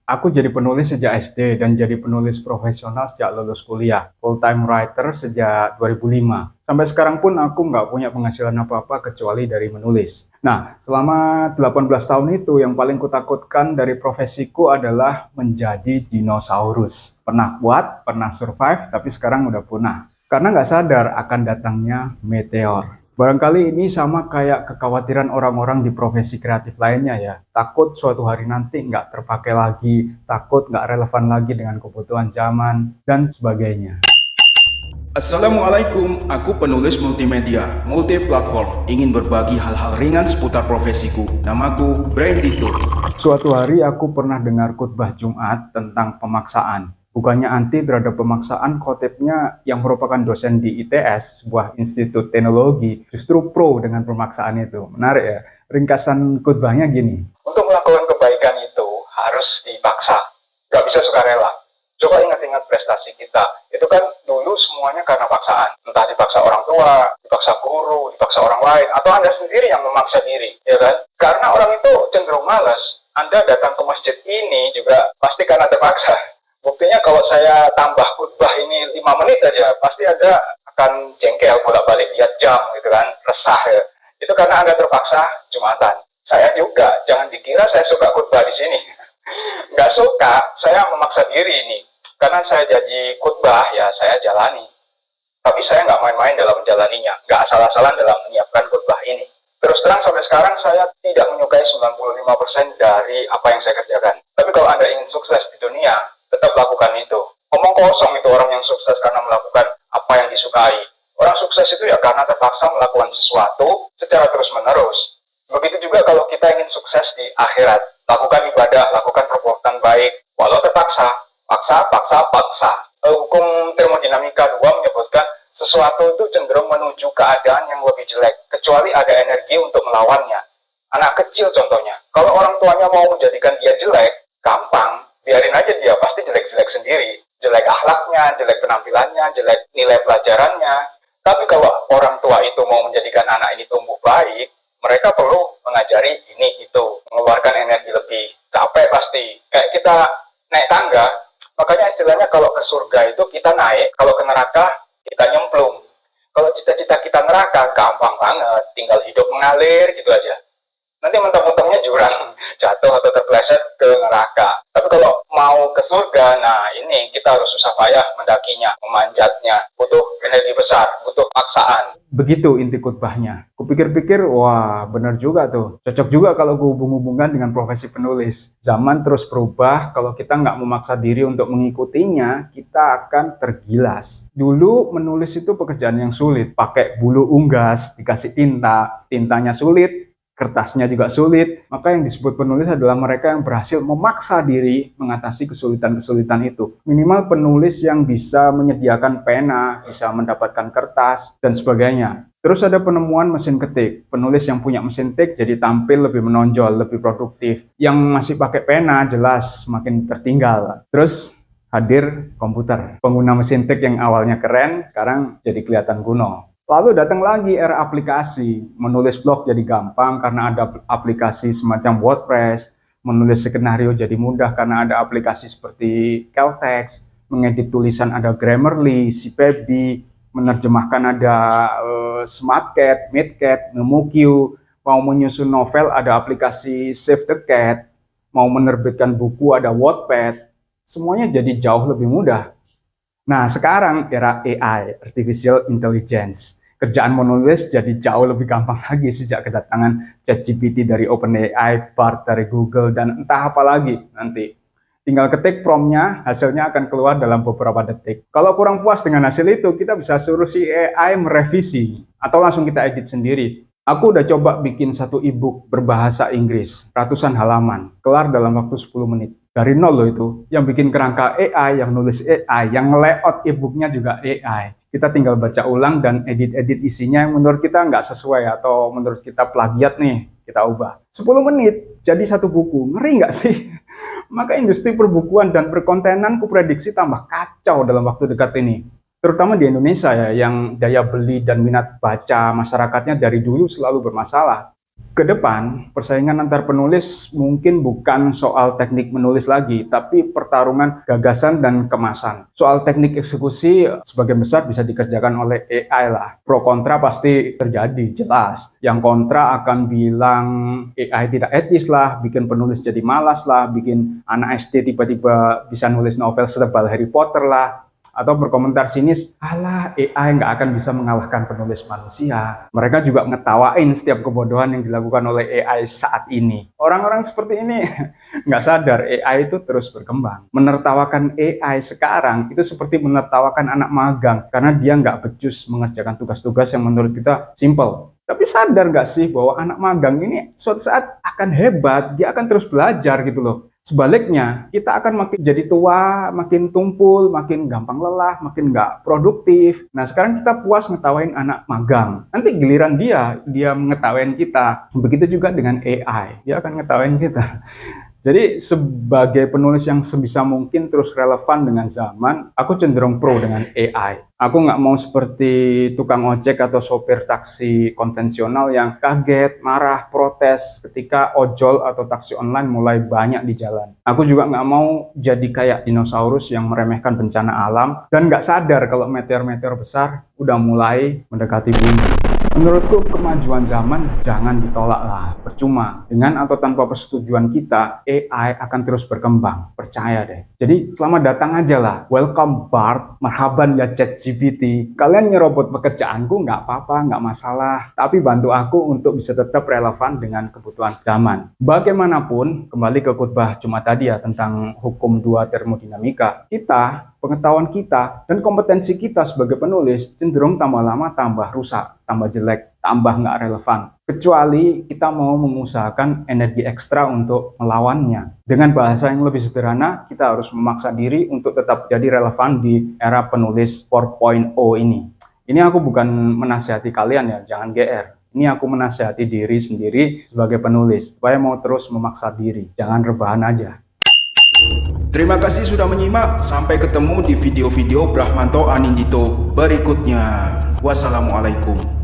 Aku jadi penulis sejak SD dan jadi penulis profesional sejak lulus kuliah. Full-time writer sejak 2005. Sampai sekarang pun aku nggak punya penghasilan apa-apa kecuali dari menulis. Nah, selama 18 tahun itu yang paling kutakutkan dari profesiku adalah menjadi dinosaurus. Pernah kuat, pernah survive, tapi sekarang udah punah. Karena nggak sadar akan datangnya meteor. Barangkali ini sama kayak kekhawatiran orang-orang di profesi kreatif lainnya ya. Takut suatu hari nanti nggak terpakai lagi, takut nggak relevan lagi dengan kebutuhan zaman, dan sebagainya. Assalamualaikum, aku penulis multimedia, multi-platform, ingin berbagi hal-hal ringan seputar profesiku. Namaku Brain Tito. Suatu hari aku pernah dengar khutbah Jumat tentang pemaksaan. Bukannya anti terhadap pemaksaan, khotibnya yang merupakan dosen di ITS, sebuah institut teknologi, justru pro dengan pemaksaan itu. Menarik ya. Ringkasan khutbahnya gini. Untuk melakukan kebaikan itu harus dipaksa. Gak bisa sukarela. Coba ingat-ingat prestasi kita. Itu kan dulu semuanya karena paksaan. Entah dipaksa orang tua, dipaksa guru, dipaksa orang lain, atau Anda sendiri yang memaksa diri, ya kan? Karena orang itu cenderung malas. Anda datang ke masjid ini juga pasti karena terpaksa. Buktinya kalau saya tambah khutbah ini 5 menit aja, pasti Anda akan jengkel bolak-balik lihat jam gitu kan, resah ya. Itu karena Anda terpaksa Jumatan. Saya juga, jangan dikira saya suka khutbah di sini. Nggak suka, saya memaksa diri ini. Karena saya janji khutbah, ya saya jalani. Tapi saya nggak main-main dalam menjalaninya, nggak asal-asalan dalam menyiapkan khutbah ini. Terus terang sampai sekarang saya tidak menyukai 95% dari apa yang saya kerjakan. Tapi kalau Anda ingin sukses di dunia, tetap lakukan itu. Omong kosong itu orang yang sukses karena melakukan apa yang disukai. Orang sukses itu ya karena terpaksa melakukan sesuatu secara terus-menerus. Begitu juga kalau kita ingin sukses di akhirat. Lakukan ibadah, lakukan perbuatan baik, walau terpaksa. Paksa, paksa, paksa. Hukum termodinamika 2 menyebutkan sesuatu itu cenderung menuju keadaan yang lebih jelek, kecuali ada energi untuk melawannya. Anak kecil contohnya, kalau orang tuanya mau menjadikan dia jelek, gampang, biarin aja dia, pasti jelek-jelek sendiri. Jelek akhlaknya, jelek penampilannya, jelek nilai pelajarannya. Tapi kalau orang tua itu mau menjadikan anak ini tumbuh baik, mereka perlu mengajari ini itu, mengeluarkan energi lebih. Capek pasti, kayak kita naik tangga, makanya istilahnya kalau ke surga itu kita naik, kalau ke neraka kita nyemplung. Kalau cita-cita kita neraka, gampang banget, tinggal hidup mengalir gitu aja. Nanti mentok-mentoknya jurang, jatuh atau terpeleset ke neraka. Tapi kalau mau ke surga, nah ini kita harus susah payah mendakinya, memanjatnya. Butuh energi besar, butuh paksaan. Begitu inti khutbahnya. Kupikir-pikir, wah benar juga tuh. Cocok juga kalau gue hubung-hubungkan dengan profesi penulis. Zaman terus berubah, kalau kita nggak memaksa diri untuk mengikutinya, kita akan tergilas. Dulu menulis itu pekerjaan yang sulit. Pakai bulu unggas, dikasih tinta, tintanya sulit, kertasnya juga sulit, maka yang disebut penulis adalah mereka yang berhasil memaksa diri mengatasi kesulitan-kesulitan itu. Minimal penulis yang bisa menyediakan pena, bisa mendapatkan kertas, dan sebagainya. Terus ada penemuan mesin ketik. Penulis yang punya mesin ketik jadi tampil lebih menonjol, lebih produktif. Yang masih pakai pena jelas semakin tertinggal. Terus hadir komputer. Pengguna mesin ketik yang awalnya keren, sekarang jadi kelihatan kuno. Lalu datang lagi era aplikasi, menulis blog jadi gampang karena ada aplikasi semacam WordPress, menulis skenario jadi mudah karena ada aplikasi seperti Caltex, mengedit tulisan ada Grammarly, CPB, menerjemahkan ada SmartCat, MidCat, NemoQ, mau menyusun novel ada aplikasi Save the Cat, mau menerbitkan buku ada Wattpad, semuanya jadi jauh lebih mudah. Nah, sekarang era AI, Artificial Intelligence. Kerjaan menulis jadi jauh lebih gampang lagi sejak kedatangan ChatGPT dari OpenAI, Bard dari Google, dan entah apa lagi nanti. Tinggal ketik promptnya, hasilnya akan keluar dalam beberapa detik. Kalau kurang puas dengan hasil itu, kita bisa suruh si AI merevisi, atau langsung kita edit sendiri. Aku udah coba bikin satu e-book berbahasa Inggris, ratusan halaman, kelar dalam waktu 10 menit. Dari nol loh itu, yang bikin kerangka AI, yang nulis AI, yang layout e-booknya juga AI. Kita tinggal baca ulang dan edit-edit isinya yang menurut kita nggak sesuai atau menurut kita plagiat nih, kita ubah. 10 menit, jadi satu buku. Ngeri nggak sih? Maka industri perbukuan dan perkontenan kuprediksi tambah kacau dalam waktu dekat ini. Terutama di Indonesia ya, yang daya beli dan minat baca masyarakatnya dari dulu selalu bermasalah. Ke depan, persaingan antar penulis mungkin bukan soal teknik menulis lagi, tapi pertarungan gagasan dan kemasan. Soal teknik eksekusi, sebagian besar bisa dikerjakan oleh AI lah. Pro kontra pasti terjadi, jelas. Yang kontra akan bilang AI tidak etis lah, bikin penulis jadi malas lah, bikin anak SD tiba-tiba bisa nulis novel setebal Harry Potter lah. Atau berkomentar sinis, alah AI nggak akan bisa mengalahkan penulis manusia. Mereka juga ngetawain setiap kebodohan yang dilakukan oleh AI saat ini. Orang-orang seperti ini nggak sadar AI itu terus berkembang. Menertawakan AI sekarang itu seperti menertawakan anak magang, karena dia nggak becus mengerjakan tugas-tugas yang menurut kita simple. Tapi sadar nggak sih bahwa anak magang ini suatu saat akan hebat, dia akan terus belajar gitu loh. Sebaliknya, kita akan makin jadi tua, makin tumpul, makin gampang lelah, makin nggak produktif. Nah, sekarang kita puas ngetawain anak magang. Nanti giliran dia ngetawain kita. Begitu juga dengan AI, dia akan ngetawain kita. Jadi sebagai penulis yang sebisa mungkin terus relevan dengan zaman, aku cenderung pro dengan AI. Aku nggak mau seperti tukang ojek atau sopir taksi konvensional yang kaget, marah, protes ketika ojol atau taksi online mulai banyak di jalan. Aku juga nggak mau jadi kayak dinosaurus yang meremehkan bencana alam dan nggak sadar kalau meteor-meteor besar udah mulai mendekati bumi. Menurutku kemajuan zaman jangan ditolak lah, percuma. Dengan atau tanpa persetujuan kita, AI akan terus berkembang, percaya deh. Jadi selamat datang aja lah, welcome Bard, marhaban ya ChatGPT. Kalian nyerobot pekerjaanku nggak apa-apa, nggak masalah. Tapi bantu aku untuk bisa tetap relevan dengan kebutuhan zaman. Bagaimanapun, kembali ke khutbah Jumat tadi ya tentang hukum 2 termodinamika. Pengetahuan kita dan kompetensi kita sebagai penulis cenderung tambah lama tambah rusak, tambah jelek, tambah nggak relevan. Kecuali kita mau mengusahakan energi ekstra untuk melawannya. Dengan bahasa yang lebih sederhana, kita harus memaksa diri untuk tetap jadi relevan di era penulis 4.0 ini. Ini aku bukan menasihati kalian ya, jangan GR. Ini aku menasihati diri sendiri sebagai penulis, supaya mau terus memaksa diri, jangan rebahan aja. Terima kasih sudah menyimak. Sampai ketemu di video-video Brahmanto Anindito berikutnya. Wassalamualaikum.